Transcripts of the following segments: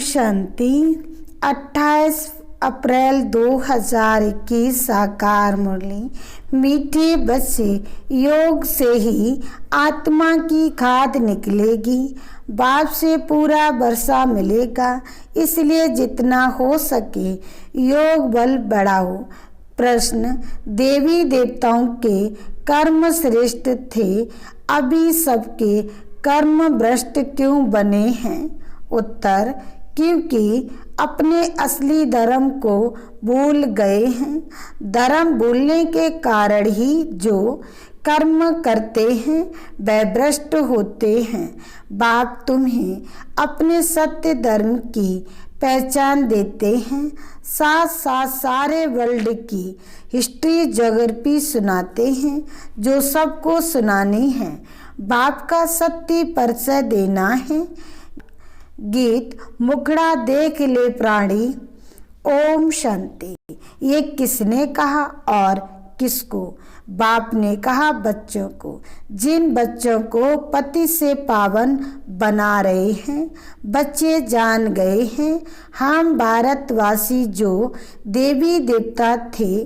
शांति। 28 अप्रैल 2021 साकार मुरली। मीठे बच्चे, योग से ही आत्मा की खाद निकलेगी, बाप से पूरा वर्षा मिलेगा। इसलिए जितना हो सके योग बल बढ़ाओ। प्रश्न, देवी देवताओं के कर्म श्रेष्ठ थे, अभी सबके कर्म भ्रष्ट क्यों बने हैं? उत्तर, क्योंकि अपने असली धर्म को भूल गए हैं। धर्म भूलने के कारण ही जो कर्म करते हैं वह भ्रष्ट होते हैं। बाप तुम्हें अपने सत्य धर्म की पहचान देते हैं, साथ साथ सारे वर्ल्ड की हिस्ट्री ज्योग्राफी सुनाते हैं जो सबको सुनानी है। बाप का सत्य परिचय देना है। गीत मुखड़ा देख ले प्राणी। ओम शांति। ये किसने कहा और किसको? बाप ने कहा बच्चों को, जिन बच्चों को पति से पावन बना रहे हैं। बच्चे जान गए हैं हम भारतवासी जो देवी देवता थे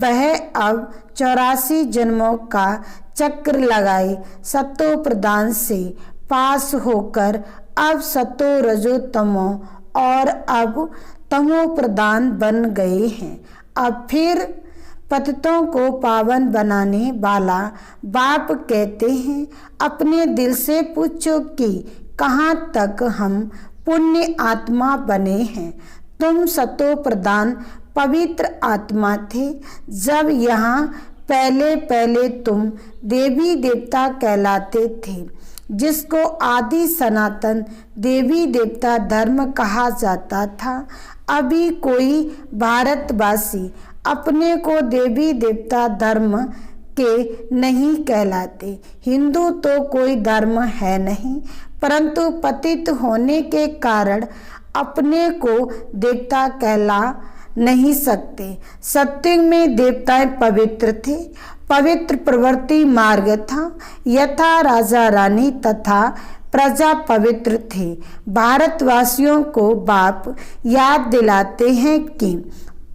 वह अब 84 जन्मों का चक्र लगाए सतो प्रदान से पास होकर अब सतो रजो तमो और अब तमो प्रदान बन गए हैं। अब फिर पतितों को पावन बनाने वाला बाप कहते हैं, अपने दिल से पूछो कि कहाँ तक हम पुण्य आत्मा बने हैं। तुम सतो प्रदान पवित्र आत्मा थे जब यहाँ पहले पहले तुम देवी देवता कहलाते थे, जिसको आदि सनातन देवी देवता धर्म कहा जाता था। अभी कोई भारतवासी अपने को देवी देवता धर्म के नहीं कहलाते। हिंदू तो कोई धर्म है नहीं, परंतु पतित होने के कारण अपने को देवता कहला नहीं सकते। सत्युग में देवताएं पवित्र थे, पवित्र प्रवृत्ति मार्ग था। यथा राजा रानी तथा प्रजा पवित्र थे। भारतवासियों को बाप याद दिलाते हैं कि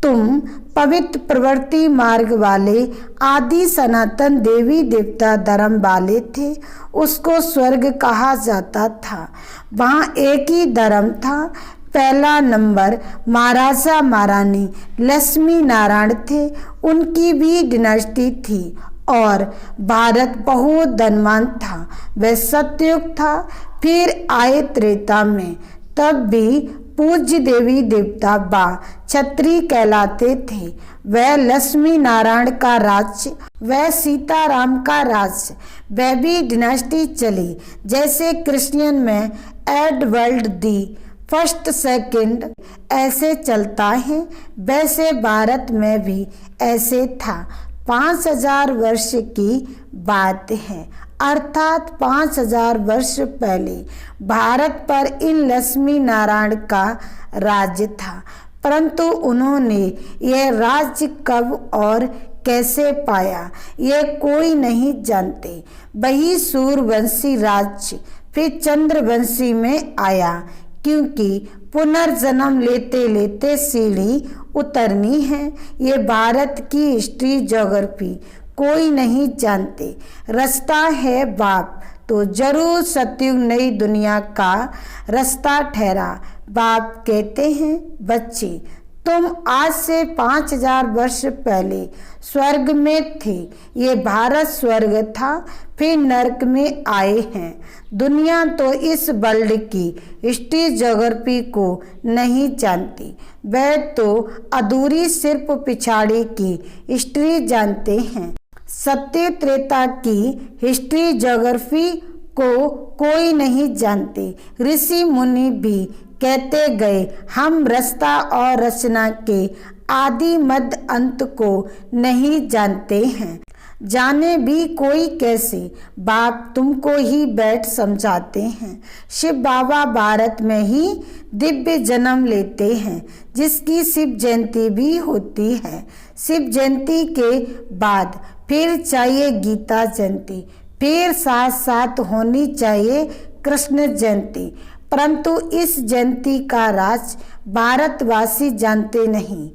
तुम पवित्र प्रवृत्ति मार्ग वाले आदि सनातन देवी देवता धर्म वाले थे। उसको स्वर्ग कहा जाता था। वहाँ एक ही धर्म था। पहला नंबर महाराजा महारानी लक्ष्मी नारायण थे, उनकी भी डिनास्टी थी और भारत बहुत धनवान था। वह सतयुग था। फिर आए त्रेता में, तब भी पूज्य देवी देवता बा छत्री कहलाते थे। वह लक्ष्मी नारायण का राज्य, वह सीताराम का राज्य, वह भी डिनास्टी चली। जैसे क्रिश्चियन में एडवर्ड दी फर्स्ट सेकंड ऐसे चलता है, वैसे भारत में भी ऐसे था। 5000 वर्ष की बात है, अर्थात 5000 वर्ष पहले भारत पर इन लक्ष्मी नारायण का राज्य था। परंतु उन्होंने यह राज्य कब और कैसे पाया ये कोई नहीं जानते। वही सूर्यवंशी राज्य फिर चंद्रवंशी में आया, क्योंकि पुनर्जन्म लेते लेते सीढ़ी उतरनी है। ये भारत की हिस्ट्री ज्योग्राफी कोई नहीं जानते। रास्ता है बाप तो जरूर सतयुग नई दुनिया का रास्ता ठहरा। बाप कहते हैं बच्चे, तुम आज से 5000 वर्ष पहले स्वर्ग में थे। ये भारत स्वर्ग था, फिर नरक में आए हैं। दुनिया तो इस वर्ल्ड की हिस्ट्री ज्योग्राफी को नहीं जानती। वह तो अधूरी सिर्फ पिछाड़ी की हिस्ट्री जानते हैं। सत्य त्रेता की हिस्ट्री ज्योग्राफी को कोई नहीं जानते। ऋषि मुनि भी कहते गए, हम रास्ता और रचना के आदि मध्य अंत को नहीं जानते हैं। जाने भी कोई कैसे, बाप तुमको ही बैठ समझाते हैं। शिव बाबा भारत में ही दिव्य जन्म लेते हैं, जिसकी शिव जयंती भी होती है। शिव जयंती के बाद फिर चाहिए गीता जयंती, फिर साथ साथ होनी चाहिए कृष्ण जयंती। परंतु इस जयंती का राज भारतवासी जानते नहीं।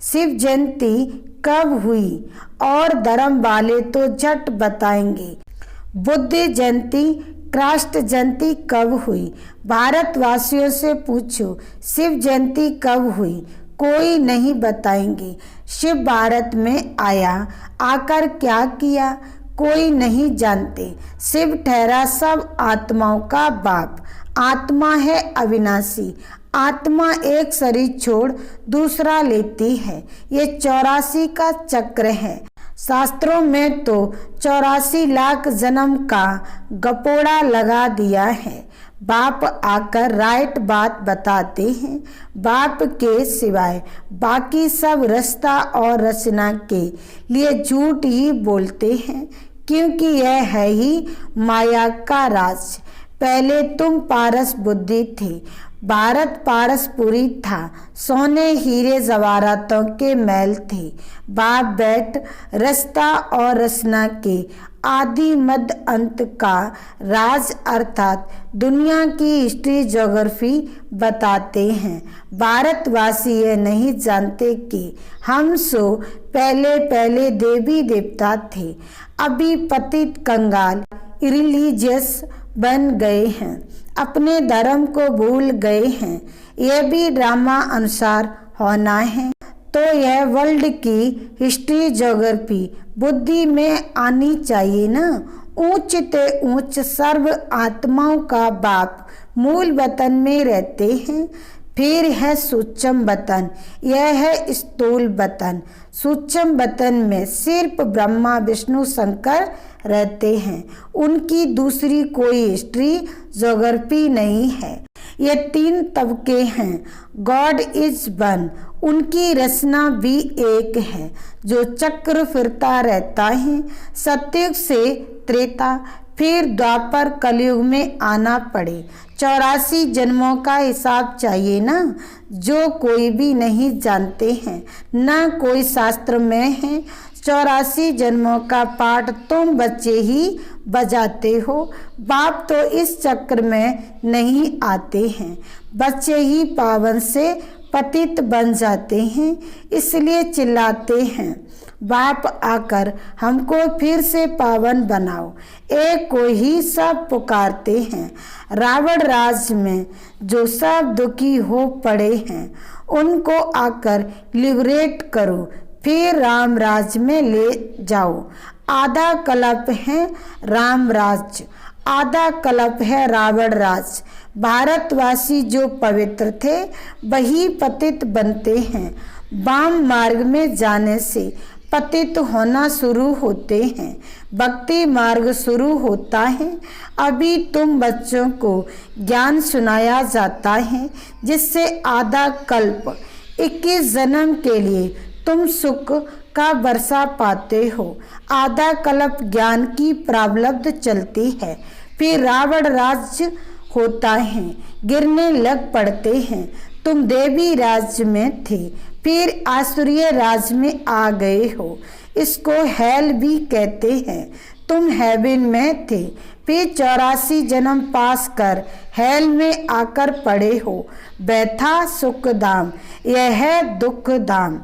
शिव जयंती कब हुई और धर्म वाले तो झट बताएंगे। बुद्ध जयंती कृष्ण जयंती कब हुई? भारतवासियों से पूछो शिव जयंती कब हुई, कोई नहीं बताएंगे। शिव भारत में आया, आकर क्या किया, कोई नहीं जानते। शिव ठहरा सब आत्माओं का बाप, आत्मा है अविनाशी। आत्मा एक शरीर छोड़ दूसरा लेती है, ये 84 का चक्र है। शास्त्रों में तो 84 लाख जन्म का गपोड़ा लगा दिया है। बाप आकर राइट बात बताते हैं। बाप के सिवाय बाकी सब रास्ता और रचना के लिए झूठ ही बोलते हैं, क्योंकि यह है ही माया का राज। पहले तुम पारस बुद्धि थे, भारत पारसपुरी था, सोने हीरे जवाहरातों के महल थे। बाप बैठ रास्ता और रचना के आदि मध्य अंत का राज अर्थात दुनिया की हिस्ट्री ज्योग्राफी बताते हैं। भारतवासी ये नहीं जानते कि हम सो पहले पहले देवी देवता थे, अभी पतित कंगाल रिलीजियस बन गए हैं, अपने धर्म को भूल गए हैं। यह भी ड्रामा अनुसार होना है, तो यह वर्ल्ड की हिस्ट्री ज्योग्राफी बुद्धि में आनी चाहिए ना। ऊंच ते ऊंच सर्व आत्माओं का बाप मूल वतन में रहते हैं। फिर है सूक्ष्म वतन, यह है स्थूल वतन। सूक्ष्म वतन में सिर्फ ब्रह्मा विष्णु शंकर रहते हैं, उनकी दूसरी कोई हिस्ट्री ज्योग्राफी नहीं है। ये 3 तबके हैं। गॉड इज वन, उनकी रचना भी एक है जो चक्र फिरता रहता है। सतयुग से त्रेता, फिर द्वापर कलयुग में आना पड़े। 84 जन्मों का हिसाब चाहिए ना, जो कोई भी नहीं जानते हैं, ना कोई शास्त्र में है। 84 जन्मों का पाठ तुम बच्चे ही बजाते हो। बाप तो इस चक्र में नहीं आते हैं, बच्चे ही पावन से पतित बन जाते हैं, इसलिए चिल्लाते हैं बाप आकर हमको फिर से पावन बनाओ। एक को ही सब पुकारते हैं। रावण राज में जो सब दुखी हो पड़े हैं, उनको आकर लिबरेट करो, फिर राम राज में ले जाओ। आधा कल्प है राम राज, आधा कल्प है रावण राज। भारतवासी जो पवित्र थे वही पतित बनते हैं। वाम मार्ग में जाने से पतित होना शुरू होते हैं, भक्ति मार्ग शुरू होता है। अभी तुम बच्चों को ज्ञान सुनाया जाता है, जिससे आधा कल्प 21 जन्म के लिए तुम सुख का वर्षा पाते हो। आधा कल्प ज्ञान की प्रारब्ध चलती है, फिर रावण राज्य होता है, गिरने लग पड़ते हैं। तुम देवी राज्य में थे, फिर आसुरीय राज में आ गए हो, इसको हेल भी कहते हैं। तुम हेवन में थे, फिर 84 जन्म पास कर हेल में आकर पड़े हो। बैठा सुख धाम, यह है दुख धाम।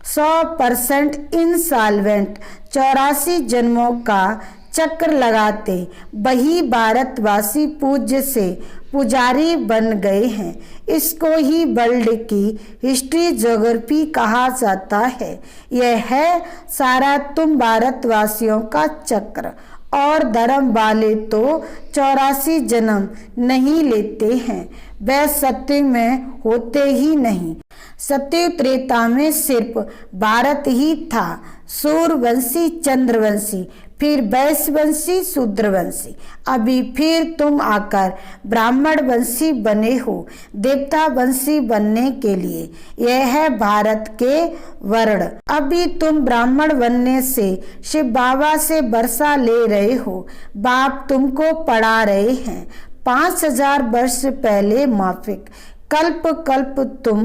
100% इंसॉल्वेंट 84 जन्मों का चक्र लगाते वही भारतवासी पूज्य से पुजारी बन गए हैं। इसको ही वर्ल्ड की हिस्ट्री ज्योग्राफी कहा जाता है। यह है सारा तुम भारतवासियों का चक्र। और धर्म वाले तो 84 जन्म नहीं लेते हैं, वह सत्य में होते ही नहीं। सत्ययुग त्रेता में सिर्फ भारत ही था, सूर्यवंशी चंद्रवंशी, फिर वैश्यवंशी शूद्रवंशी। अभी फिर तुम आकर ब्राह्मण वंशी बने हो, देवता वंशी बनने के लिए। यह है भारत के वर्ण। अभी तुम ब्राह्मण बनने से शिव बाबा से वर्षा ले रहे हो, बाप तुमको पढ़ा रहे हैं। 5000 वर्ष पहले माफिक कल्प कल्प तुम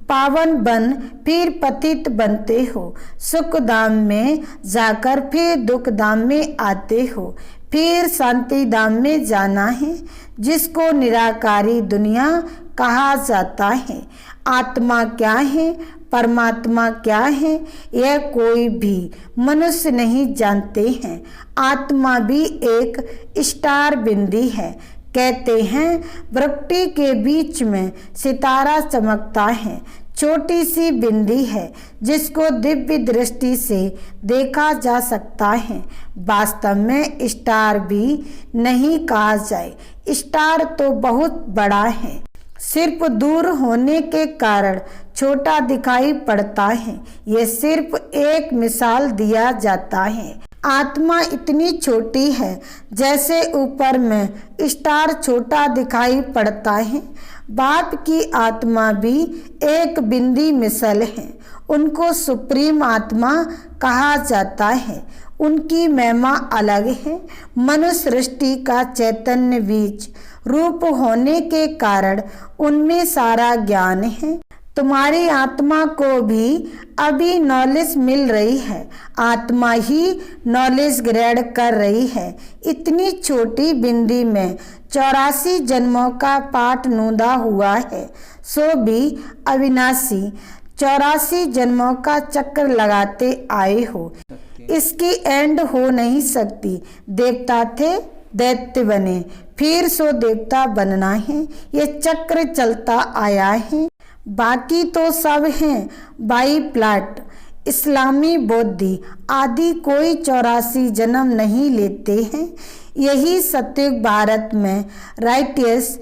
पावन बन फिर पतित बनते हो। सुख धाम में जाकर फिर दुख धाम में आते हो, फिर शांति धाम में जाना है, जिसको निराकारी दुनिया कहा जाता है। आत्मा क्या है, परमात्मा क्या है, यह कोई भी मनुष्य नहीं जानते हैं। आत्मा भी एक स्टार बिंदी है। कहते हैं वृक्ति के बीच में सितारा चमकता है, छोटी सी बिंदी है जिसको दिव्य दृष्टि से देखा जा सकता है। वास्तव में स्टार भी नहीं कहा जाए, स्टार तो बहुत बड़ा है, सिर्फ दूर होने के कारण छोटा दिखाई पड़ता है। यह सिर्फ एक मिसाल दिया जाता है। आत्मा इतनी छोटी है जैसे ऊपर में स्टार छोटा दिखाई पड़ता है। बाप की आत्मा भी एक बिंदी मिसल है। उनको सुप्रीम आत्मा कहा जाता है। उनकी महिमा अलग है। मनुष्य सृष्टि का चैतन्य बीज रूप होने के कारण उनमें सारा ज्ञान है। तुम्हारी आत्मा को भी अभी नॉलेज मिल रही है। आत्मा ही नॉलेज ग्रहण कर रही है। इतनी छोटी बिंदी में 84 जन्मों का पाठ नूंदा हुआ है, सो भी अविनाशी 84 जन्मों का चक्र लगाते आए हो। इसकी एंड हो नहीं सकती। देवता थे, दैत्य बने, फिर सो देवता बनना है। ये चक्र चलता आया है। बाकी तो सब हैं बाई प्लाट। इस्लामी बौद्धि आदि कोई 84 जन्म नहीं लेते हैं। यही सत्युग भारत में राइटियस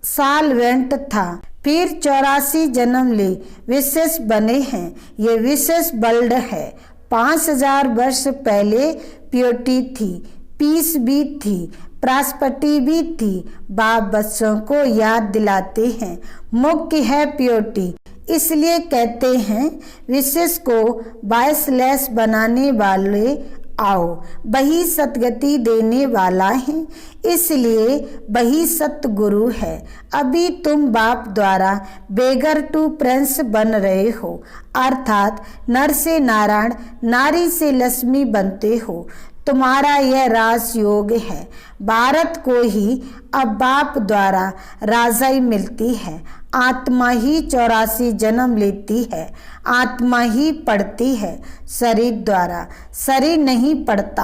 सालवेंट था, फिर 84 जन्म ले विशेष बने हैं। ये विशेष वर्ल्ड है। 5000 वर्ष पहले प्योरिटी थी, पीस भी थी, प्रॉस्पेरिटी भी थी। बाप बच्चों को याद दिलाते हैं मुख्य है प्योरिटी। इसलिए कहते हैं विशेष को बायसलेस बनाने वाले आओ, वही सतगति देने वाला है। इसलिए वही सतगुरु है। अभी तुम बाप द्वारा बेगर टू प्रिंस बन रहे हो, अर्थात नर से नारायण, नारी से लक्ष्मी बनते हो। तुम्हारा यह राजयोग है। भारत को ही अब बाप द्वारा राजाई मिलती है। आत्मा ही 84 जन्म लेती है। आत्मा ही पढ़ती है शरीर द्वारा, शरीर नहीं पढ़ता।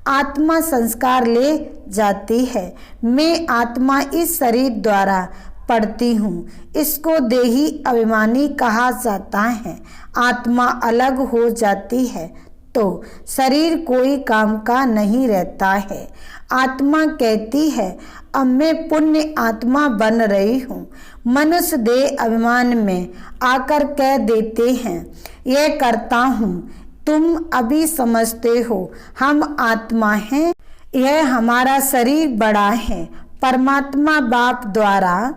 आत्मा संस्कार ले जाती है। मैं आत्मा इस शरीर द्वारा पढ़ती हूँ। इसको देही अभिमानी कहा जाता है। आत्मा अलग हो जाती है तो शरीर कोई काम का नहीं रहता है। आत्मा कहती है अब मैं पुण्य आत्मा बन रही हूँ। मनुष्य देह अभिमान में आकर कह देते हैं यह करता हूँ। तुम अभी समझते हो हम आत्मा हैं, यह हमारा शरीर बड़ा है। परमात्मा बाप द्वारा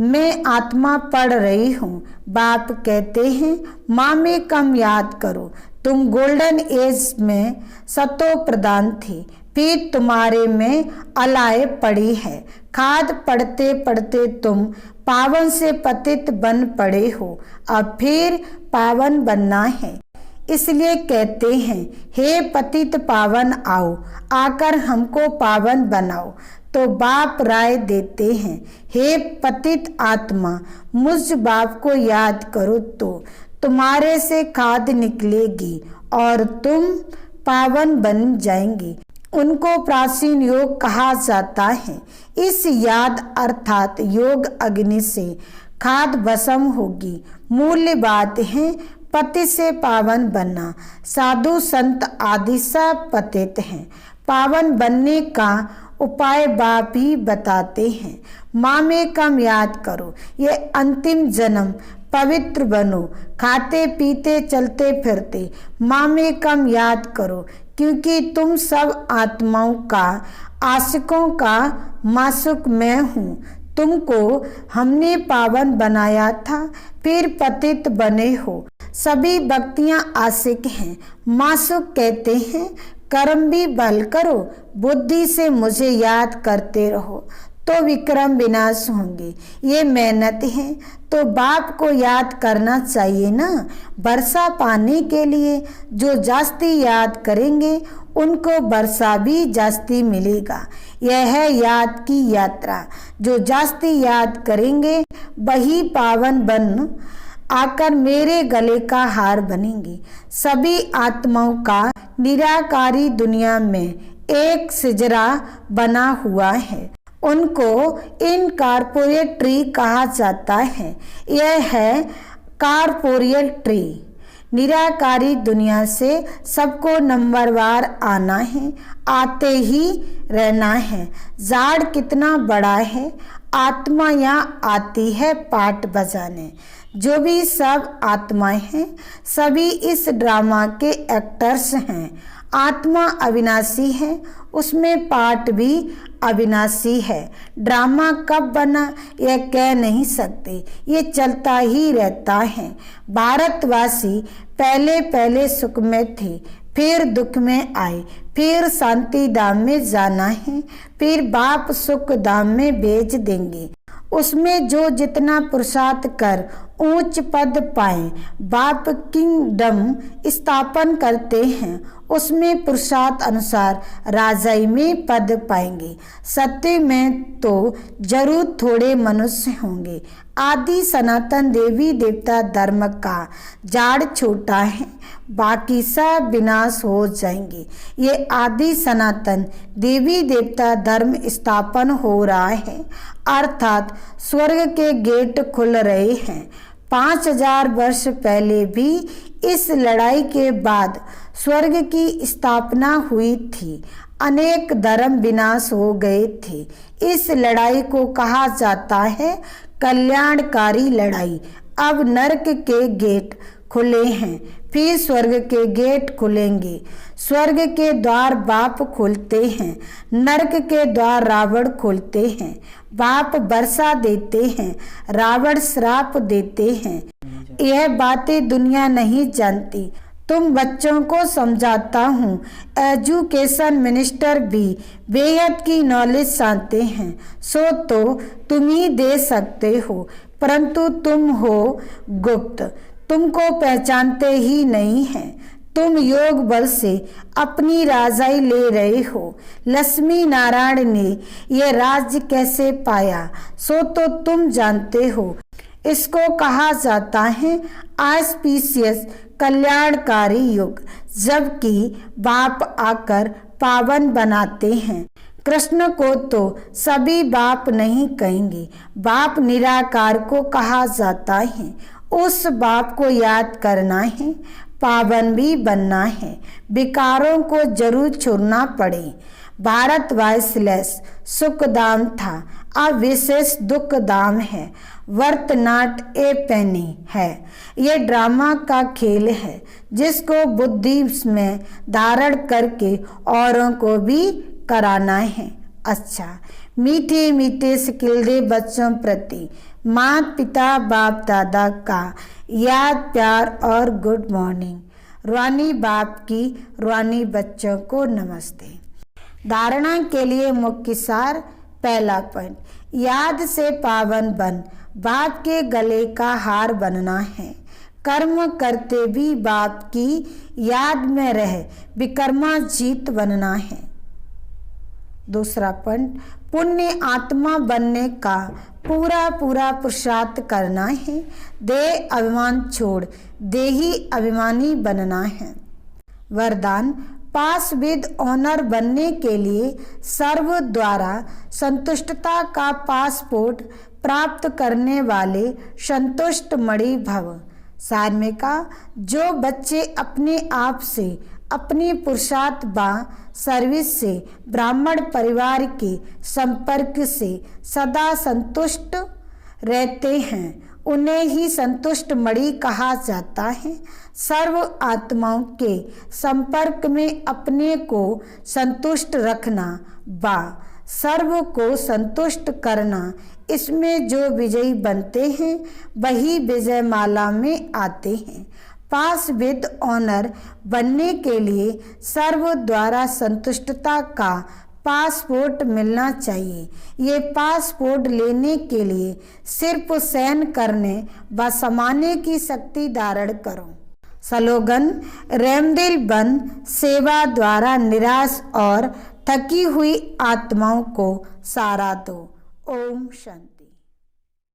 मैं आत्मा पढ़ रही हूँ। बाप कहते हैं माँ में कम याद करो, तुम गोल्डन एज में सतो प्रधान थी, फिर तुम्हारे में अलाय पड़ी है। खाद पढ़ते पढ़ते तुम पावन से पतित बन पड़े हो, अब फिर पावन बनना है। इसलिए कहते हैं हे पतित पावन आओ, आकर हमको पावन बनाओ। तो बाप राय देते हैं हे पतित आत्मा, मुझ बाप को याद करो तो तुम्हारे से खाद निकलेगी और तुम पावन बन जाएंगी। उनको प्राचीन योग कहा जाता है। इस याद अर्थात योग अग्नि से खाद भस्म होगी। मूल्य बात है पति से पावन बनना। साधु संत आदि सब पतित हैं। पावन बनने का उपाय बाप ही बताते हैं। माँ में कम याद करो, ये अंतिम जन्म पवित्र बनो। खाते पीते चलते फिरते माँ में कम याद करो, क्योंकि तुम सब आत्माओं का आशिकों का मासुक मैं हूँ। तुमको हमने पावन बनाया था, फिर पतित बने हो। सभी भक्तियाँ आशिक हैं। मासुक कहते हैं कर्म भी बल करो, बुद्धि से मुझे याद करते रहो तो विक्रम विनाश होंगे। ये मेहनत है तो बाप को याद करना चाहिए ना। वर्षा पाने के लिए जो जास्ती याद करेंगे उनको वर्षा भी जास्ती मिलेगा। यह है याद की यात्रा। जो जास्ती याद करेंगे वही पावन बन आकर मेरे गले का हार बनेंगे। सभी आत्माओं का निराकारी दुनिया में एक सिजरा बना हुआ है। उनको इनकॉर्पोरेट ट्री कहा जाता है। यह है कॉर्पोरियल ट्री। निराकारी दुनिया से सबको नंबरवार आना है, आते ही रहना है। झाड़ कितना बड़ा है, आत्मा यहाँ आती है पाठ बजाने। जो भी सब आत्माएं हैं सभी इस ड्रामा के एक्टर्स हैं। आत्मा अविनाशी है, उसमें पाठ भी अविनाशी है। ड्रामा कब बना यह कह नहीं सकते, ये चलता ही रहता है। भारतवासी पहले पहले सुख में थे, फिर दुख में आए, फिर शांति धाम में जाना है, फिर बाप सुख धाम में भेज देंगे। उसमें जो जितना पुरुषार्थ कर ऊंच पद पाए, बाप किंगडम स्थापन करते हैं, उसमें पुरुषार्थ अनुसार राजाई में पद पाएंगे। सत्य में तो जरूर थोड़े मनुष्य होंगे। आदि सनातन देवी देवता धर्म का जाड़ छोटा है, बाकी सब विनाश हो जाएंगे। ये आदि सनातन देवी देवता धर्म स्थापन हो रहा है, अर्थात स्वर्ग के गेट खुल रहे हैं। 5000 वर्ष पहले भी इस लड़ाई के बाद स्वर्ग की स्थापना हुई थी। अनेक धर्म विनाश हो गए थे। इस लड़ाई को कहा जाता है कल्याणकारी लड़ाई। अब नरक के गेट खुले हैं, फिर स्वर्ग के गेट खुलेंगे। स्वर्ग के द्वार बाप खोलते हैं, नरक के द्वार रावण खोलते हैं। बाप वर्षा देते हैं, रावण श्राप देते हैं। यह बातें दुनिया नहीं जानती। तुम बच्चों को समझाता हूँ। एजुकेशन मिनिस्टर भी बेहद की नॉलेज चाहते हैं, सो तो तुम ही दे सकते हो, परंतु तुम हो गुप्त, तुमको पहचानते ही नहीं हैं। तुम योग बल से अपनी राजाई ले रहे हो। लक्ष्मी नारायण ने यह राज्य कैसे पाया सो तो तुम जानते हो। इसको कहा जाता है ऑस्पिशियस कल्याणकारी युग, जबकि बाप आकर पावन बनाते हैं। कृष्ण को तो सभी बाप नहीं कहेंगे, बाप निराकार को कहा जाता है। उस बाप को याद करना है, पावन भी बनना है, विकारों को जरूर छोड़ना पड़े। भारत वाइसलेस सुखधाम था, अब विशेष दुखधाम है। वर्तनाट ए पेनी है। ये ड्रामा का खेल है जिसको बुद्धि में धारण करके औरों को भी कराना है। अच्छा, मीठे मीठे सिकिलदे बच्चों प्रति माता पिता बाप दादा का याद प्यार और गुड मॉर्निंग। रूहानी बाप की रूहानी बच्चों को नमस्ते। धारणा के लिए मुख्य सार। पहला पॉइंट, याद से पावन बन, बाप के गले का हार बनना है। कर्म करते भी बाप की याद में रह विक्रमाजीत बनना है। दूसरा पॉइंट, पुण्य आत्मा बनने का पूरा पूरा पुरुषार्थ करना है। देह अभिमान छोड़ देही अभिमानी बनना है। वरदान, पास विद ऑनर बनने के लिए सर्व द्वारा संतुष्टता का पासपोर्ट प्राप्त करने वाले संतुष्ट मणि भव। सार में कहा, जो बच्चे अपने आप से अपनी पुरुषार्थ व सर्विस से ब्राह्मण परिवार के संपर्क से सदा संतुष्ट रहते हैं, उन्हें ही संतुष्ट मणि कहा जाता है। सर्व आत्माओं के संपर्क में अपने को संतुष्ट रखना व सर्व को संतुष्ट करना, इसमें जो विजयी बनते हैं वही विजय माला में आते हैं। पास विद ऑनर बनने के लिए सर्व द्वारा संतुष्टता का पासपोर्ट मिलना चाहिए। ये पासपोर्ट लेने के लिए सिर्फ सहन करने व समाने की शक्ति धारण करो। स्लोगन: रेमदिल बंद सेवा द्वारा निराश और थकी हुई आत्माओं को सहारा दो। ओम शांति।